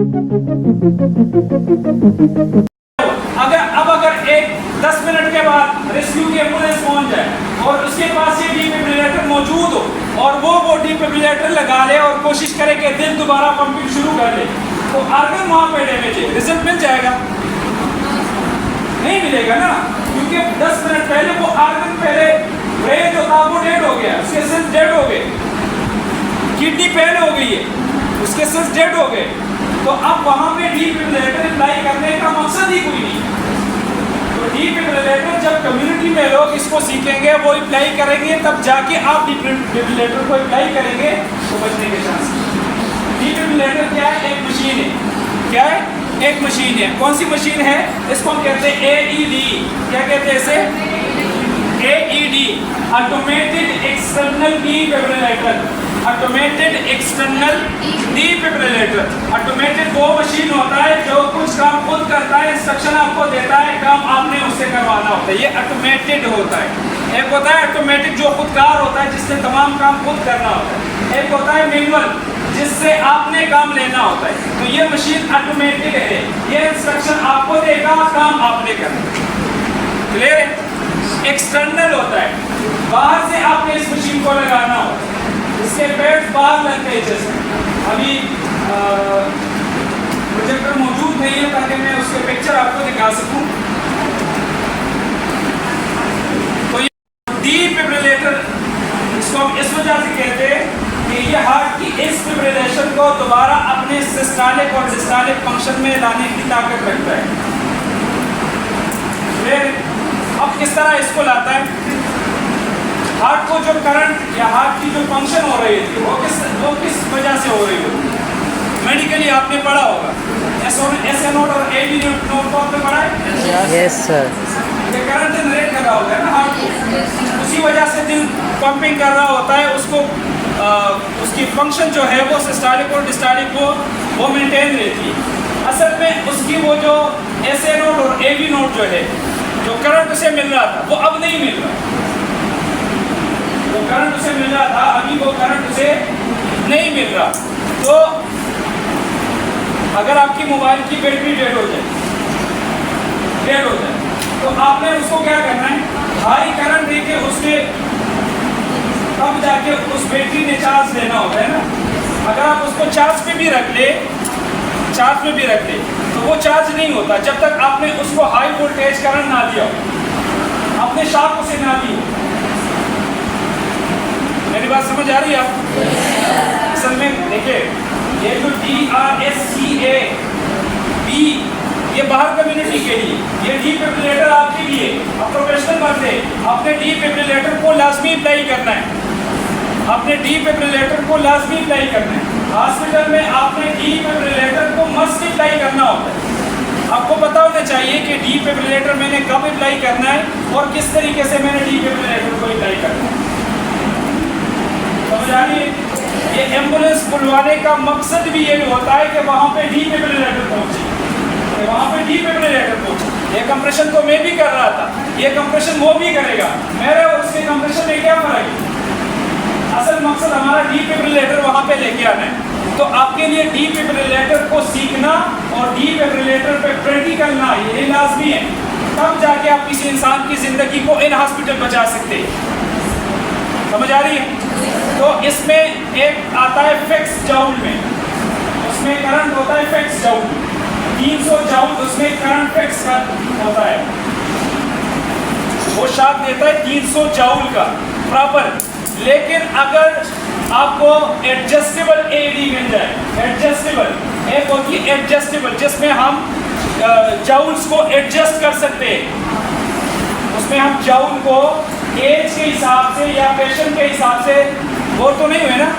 अगर एक 10 मिनट के बाद रेस्क्यू की एम्बुलेंस पहुंच जाए और उसके पास ये डिफिब्रिलेटर मौजूद हो और वो डिफिब्रिलेटर लगा ले और कोशिश करे कि दिल दोबारा पंपिंग शुरू कर ले, तो आर्गन वहाँ पे डैमेज है, रिजल्ट मिल जाएगा? नहीं मिलेगा ना, क्योंकि 10 मिनट पहले वो आर्गन पहले ब्रेन जो था वो डेड हो गया, उसके सेल्स डेड हो गए, किडनी फेल हो गई है, उसके सेल्स डेड हो गए। तो अब वहाँ पे डिफिब्रिलेटर अप्लाई करने का मकसद ही कोई नहीं। तो डिफिब्रिलेटर जब कम्युनिटी में लोग इसको सीखेंगे, वो अप्लाई करेंगे, तब जाके आप डिफिब्रिलेटर को अप्लाई करेंगे तो बचने के चांस। डिफिब्रिलेटर क्या है? एक मशीन है। क्या है? एक मशीन है। कौन सी मशीन है? इसको हम कहते हैं AED। क्या कहते हैं इसे? AED, automated external defibrillator. Automated external defibrillator. Automated वो मशीन होता है जो कुछ काम खुद करता है, इंस्ट्रक्शन आपको देता है, काम आपने उससे करवाना होता है, ये ऑटोमेटेड होता है। एक होता है ऑटोमेटिक जो खुदकार होता है, जिससे तमाम काम खुद करना होता है। एक होता है मैनुअल, जिससे आपने काम लेना होता है। तो ये मशीन ऑटोमेटिक है, ये इंस्ट्रक्शन आपको देगा, काम आपने करना। क्लियर है? एक्सटर्नल होता है, बाहर से आपने इस मशीन को लगाना होता है, इसके पैड्स बाहर लगते हैं। जैसे अभी प्रोजेक्टर मौजूद नहीं है ताकि मैं उसके पिक्चर आपको दिखा सकूं। तो ये डिफिब्रिलेटर, इसको हम इस वजह से कहते हैं कि ये हार्ट की इस फिब्रिलेशन को दोबारा अपने सिस्टोलिक और डिस्टोलिक फंक्शन में लाने की ताकत रखता है। अब किस तरह इसको लाता है? हार्ट को जो करंट या हार्ट की जो फंक्शन हो रही थी वो किस वजह से हो रही होगी? मेडिकली आपने पढ़ा होगा, SA नोड और AB नोड को आपने पढ़ा है? Yes sir. ये करंट जनरेट कर रहा होगा ना हार्ट को, उसी वजह से दिल पंपिंग कर रहा होता है। उसको उसकी फंक्शन जो है वो सिस्टोलिक और डिस्टोलिक वो मेंटेन रहती है। असल में उसकी वो जो SA नोड और AB नोड जो है, जो करंट उसे मिल रहा था वो अब नहीं मिल रहा। जो करंट उसे मिल रहा था अभी वो करंट उसे नहीं मिल रहा। तो अगर आपकी मोबाइल की बैटरी डेड हो जाए तो आपने उसको क्या करना है? हाई करंट देके उसके तब जाके उस बैटरी ने चार्ज लेना होता है ना। अगर आप उसको चार्ज पे भी रख ले तो वो चार्ज नहीं होता जब तक आपने उसको हाई वोल्टेज करंट ना दिया हो, आपने शॉक उसे ना दी हो। मेरी बात समझ आ रही है आपको? असल में देखिए, ये जो DRSCA B, ये बाहर कम्युनिटी के लिए, ये डिफिब्रिलेटर आपके लिए, आप प्रोफेशनल बंदे, आपने डिफिब्रिलेटर को लाजमी अप्लाई करना है। आपने डिफिब्रिलेटर को लाजमी अप्लाई करना है। हॉस्पिटल में आपने डिफिब्रिलेटर को मस्ट अप्लाई करना होता है। आपको पता होना चाहिए कि डिफिब्रिलेटर मैंने कब अप्लाई करना है और किस तरीके से मैंने डिफिब्रिलेटर को अप्लाई करना है। समझ आ रही है? ये एम्बुलेंस बुलवाने का मकसद भी ये होता है कि वहाँ पे डिफिब्रिलेटर पहुँचे, वहाँ पे डिफिब्रिलेटर पहुँचे। ये कंप्रेशन तो मैं भी कर रहा था, ये कंप्रेशन वो भी करेगा, मेरे और उसके कंप्रेशन में क्या फर्क है? असल मकसद हमारा डिफिब्रिलेटर वहाँ पे लेके आना है। तो आपके लिए डिफिब्रिलेटर को सीखना और डिफिब्रिलेटर पे प्रैक्टिकल ना, ये लाजमी है। तब जाके आप किसी इंसान की ज़िंदगी को इन हॉस्पिटल बचा सकते हैं। समझ आ रही है? तो इसमें एक आता है फिक्स जाउल में, उसमें करंट होता है फिक्स जाउल, 300 जाउल उसमें करंट फिक्स होता है। वो शॉक देता है 300 जाउल का प्रॉपर। लेकिन अगर आपको एडजस्टेबल AED मिल जाए, एडजस्टेबल, एक होती है एडजस्टेबल जिसमें हम जाउल्स को एडजस्ट कर सकते हैं। उसमें हम जाउल को एज के हिसाब से या पेशेंट के हिसाब से, वो तो नहीं हुए ना,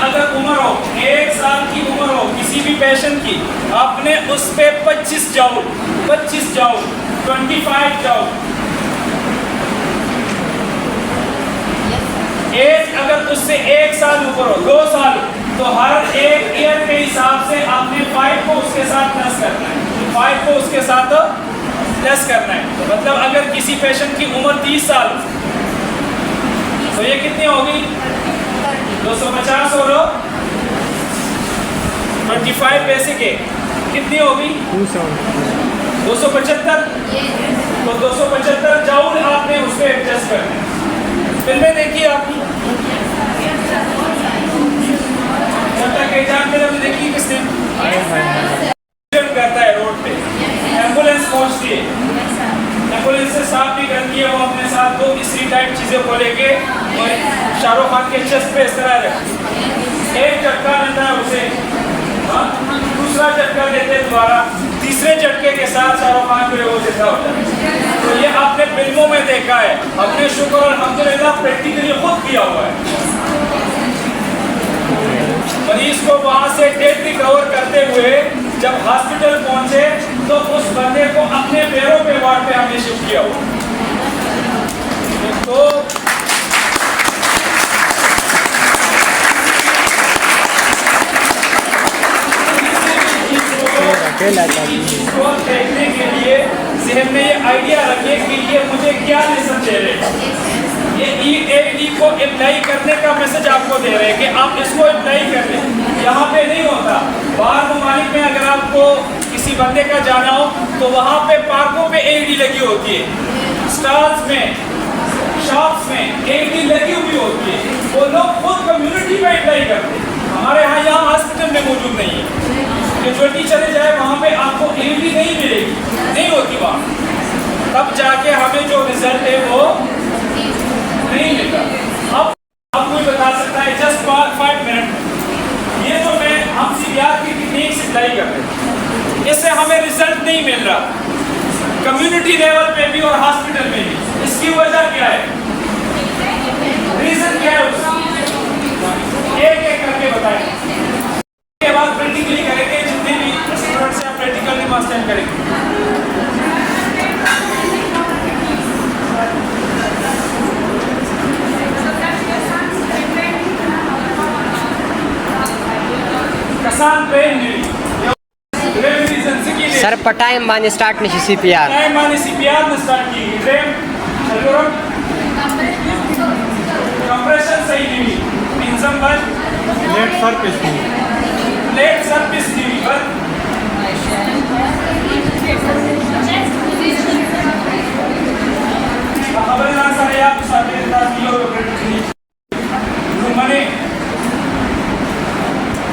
अगर उम्र हो 1 साल की उम्र हो किसी भी पेशेंट की, आपने उस पे 25 जाउल 25 जाउल एज अगर उससे 1 साल ऊपर हो, 2 साल, तो हर एक ईयर के हिसाब से आपने 5 को उसके साथ प्लस करना है, 5 को उसके साथ प्लस करना है। मतलब अगर किसी पेशेंट की उम्र 30 साल तो ये कितनी होगी? 250 और 25 पैसे के कितनी होगी 275। तो 275 जाऊल आपने उसको एडजस्ट करना है। फिल्में देखी आपने, एग्जाम में देखी किसने, करता है रोड पे, एम्बुलेंस पहुंचती है, एम्बुलेंस से साफ भी करती है, वो अपने साथ दो इसी टाइप चीज़ों को लेके और शाहरुख खान के चेस्ट पे इस तरह रखती है। एक झटका लेता है उसे, दूसरा झटका देते हैं दोबारा, तीसरे झटके के साथ शाहरुख खान को वो जिंदा होता है। तो ये आपने फिल्मों में देखा है, अपने शुक्र और अल्हम्दुलिल्लाह प्रैक्टिकली खुद किया हुआ है। मरीज को वहां से डेट रिकवर करते हुए जब हॉस्पिटल पहुंचे तो उस बंदे को अपने पैरों पे वार्ड पे हमने शिफ्ट किया हुआ। तो इसको देखने के लिए ज़हन में ये आइडिया रखिए कि ये मुझे क्या लेसन दे रहे हैं। ये EAD को अप्लाई करने का मैसेज आपको दे रहे हैं कि आप इसको अप्लाई कर लें। यहाँ पे नहीं होता, बाहर ममालिक में अगर आपको किसी बंदे का जाना हो तो वहाँ पे पार्कों पे AED लगी होती है, स्टॉल्स में, शॉप्स में AED लगी हुई होती है, वो लोग खुद कम्युनिटी में अप्लाई करते हैं। हमारे यहाँ हॉस्पिटल में मौजूद नहीं है। कैजुअल्टी चले जाए वहाँ पे आपको AED नहीं मिलेगी, नहीं होती वहाँ, तब जाके हमें जो रिजल्ट है वो नहीं मिलता। अब कोई बता सकता है जस्ट 5 मिनट, ये जो मैं हम CPR की टेक्निक अप्लाई कर रहे हैं, इससे हमें रिजल्ट नहीं मिल रहा कम्युनिटी लेवल पे भी और हॉस्पिटल में भी। इसकी वजह क्या है, रीजन क्या है, एक एक करके बताएं। इसके बाद प्रैक्टिकली करेंगे, जितने भी स्टूडेंट से आप प्रैक्टिकली मास्टर करेंगे। सर पटाइम माने स्टार्ट नहीं CPR टाइम माने CPR ने स्टार्ट की ड्रेम चलो कंप्रेशन सही नहीं इंजन पर लेट सरफेस की पर खबर ना सारे आप सारे किलो मने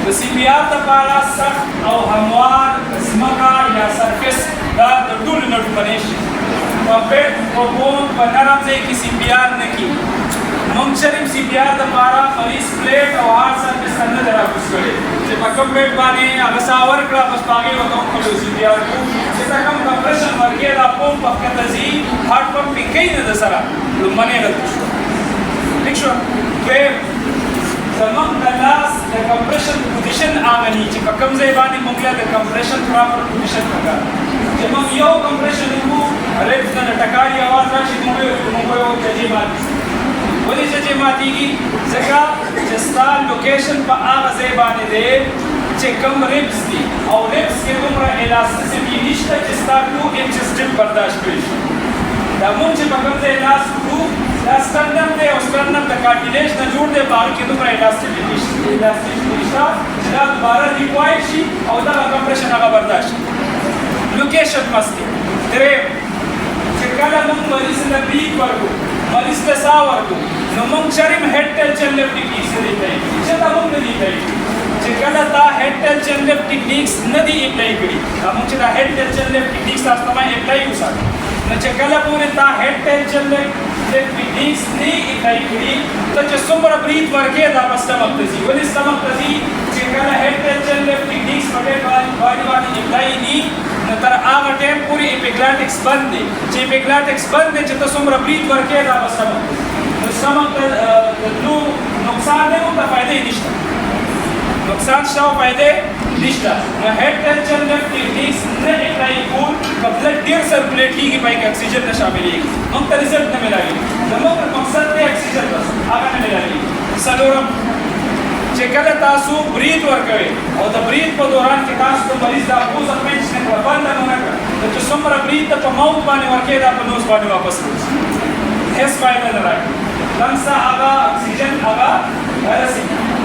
तो CPR तपारा सख्त और हमवार स्मका या सरफेस दा दूर न बनेश तो बेड को बोन बनरम से की CPR ने की मंगशरिम CPR तपारा मरीज प्लेट और हार्ट सरफेस अंदर जरा कुछ करे जे पकम बेड बाने अगसावर का बस पागे वो कम को CPR को जैसा कम कंप्रेशन वर्के दा पंप पक्का तजी हार्ट पंप भी कई न दसरा तो मने गलत ठीक शो वे तमाम दलास द कंप्रेशन पोजीशन आगनी ची कम ज़बानी Mongla the compression proper position का जब हम यो कंप्रेशन को रेप्स न टकारी आवाज राशि मुंबई वो जजी माती वली जजी माती की जगह जस्ता लोकेशन पर आग ज़बानी दे चे कम रेप्स दी और रेप्स के तुमरा इलास्टिसिटी निश्चित जस्ता 2 इंच स्ट्रिप बर्दाश्त करी दामुन चे कम से इलास्टिक स्टर्नम दे और स्टर्नम तक कार्टिलेज न जोड़ दे बाहर के तुमरा इलास्टिसिटी जरा दोबारा रिक्वायर्ड शी और दा कंप्रेशन आगा बर्दाश्त लोकेशन मस्ती तेरे चिकला मुंग मरीज न ब्रीथ वर्गो मरीज पे सा वर्गो न मुंग शरीम हेड टेंशन लेफ्ट टेक्निक्स से देता है चेता मुंग न देता है चिकला ता हेड टेंशन लेफ्ट टेक्निक्स न दी अप्लाई करी मुंग चिता head tension left techniques asthma apply उसा न चिकला पूरे ता हेड टेंशन लेफ्ट टेक्निक्स नहीं अप्लाई करी तो जो सुमर ब्रीथ वर्गे दा बस स्टमक तजी वली स्टमक तजी चिकला हेड टेंशन लेफ्ट टेक्निक्स बटे बॉडी अप्लाई नी नतर आग टाइम पूरी एपिग्लैटिक्स बंद है जे एपिग्लैटिक्स बंद है तो सुमर ब्रीथ वर्गे दा बस स्टमक नो नुकसान है उनका फायदा ही निश्चित नुकसान शाव फायदे निश्चित न हेड टेंशन लेफ्ट टेक्निक्स न अप्लाई कूल का ब्लड डियर सर्कुलेट की बाइक ऑक्सीजन न शामिल है हम का रिजल्ट न मिलाएगी नमो का मकसद है ऑक्सीजन बस आगे न मिलाएगी सलोरम चेकल तासु ब्रीथ वर्क है और द ब्रीथ को दौरान के तास तो मरीज दा पूछ अपने ने बंद न कर तो सुमर ब्रीथ तो माउथ पाने वर्के दा नोज पाने वापस हेस फायदा न रहा लंग्स आगा ऑक्सीजन आगा वायरस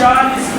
40